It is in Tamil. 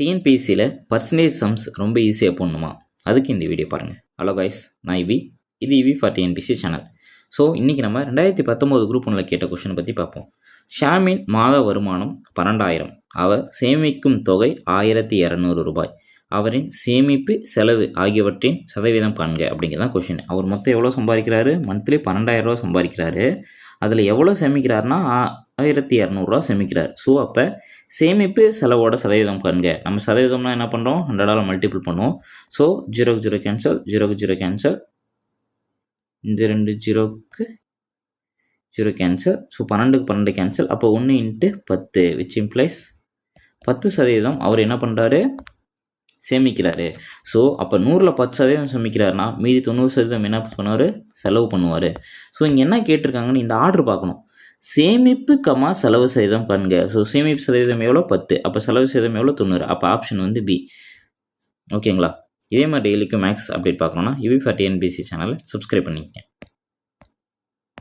டிஎன்பிஎஸ்சியில் பர்சன்டேஜ் சம்ஸ் ரொம்ப ஈஸியாக போடணுமா? அதுக்கு இந்த வீடியோ பாருங்கள். ஹலோ கைஸ், நான் இது இவி ஃபார் டிஎன்பிஎஸ்சி சேனல். ஸோ இன்றைக்கி நம்ம 2019 குரூப் 1 கேட்ட கொஷனை பற்றி பார்ப்போம். ஷாமின் மாத வருமானம் 12,000. அவர் சேமிக்கும் தொகை 1,200 ரூபாய். அவரின் சேமிப்பு செலவு ஆகியவற்றின் சதவீதம் காண்க அப்படிங்கிறதான் கொஷின். அவர் மொத்தம் எவ்வளோ சம்பாதிக்கிறாரு? மந்த்லி 12,000 ரூபா சம்பாதிக்கிறாரு. அதில் எவ்வளோ சேமிக்கிறாருன்னா 1,200 ரூபா சேமிக்கிறார். ஸோ அப்போ சேமிப்பு செலவோட சதவீதம் காண்க. நம்ம சதவீதம்னா என்ன பண்ணுறோம்? 100ஆல் மல்டிபிள் பண்ணுவோம். ஸோ 0க்கு 0 கேன்சல், 0க்கு 0 கேன்சல், இந்த 2 0க்கு 0 கேன்சல். So 12க்கு 12 cancel. அப்போ 1 × 10 விச் இம்ப்ளைஸ் 10% அவர் என்ன பண்ணுறாரு? சேமிக்கிறாரு. ஸோ அப்போ 100ல் 10% சேமிக்கிறாருன்னா மீதி 90% என்ன பண்ணுவார்? செலவு பண்ணுவார். ஸோ இங்கே என்ன கேட்டிருக்காங்கன்னு இந்த ஆர்டர் பார்க்கணும். சேமிப்பு செலவு சதவீதம் காண்க. ஸோ சேமிப்பு சதவீதம் எவ்வளோ? 10. அப்போ செலவு சதவீதம் எவ்வளோ? 90. அப்போ ஆப்ஷன் வந்து பி. ஓகேங்களா? இதே மாதிரி டெய்லிக்கு மேக்ஸ் அப்டேட் பார்க்கணுன்னா இவி ஃபார் டிஎன்பிஎஸ்சி சேனலை சப்ஸ்கிரைப் பண்ணிக்கங்க.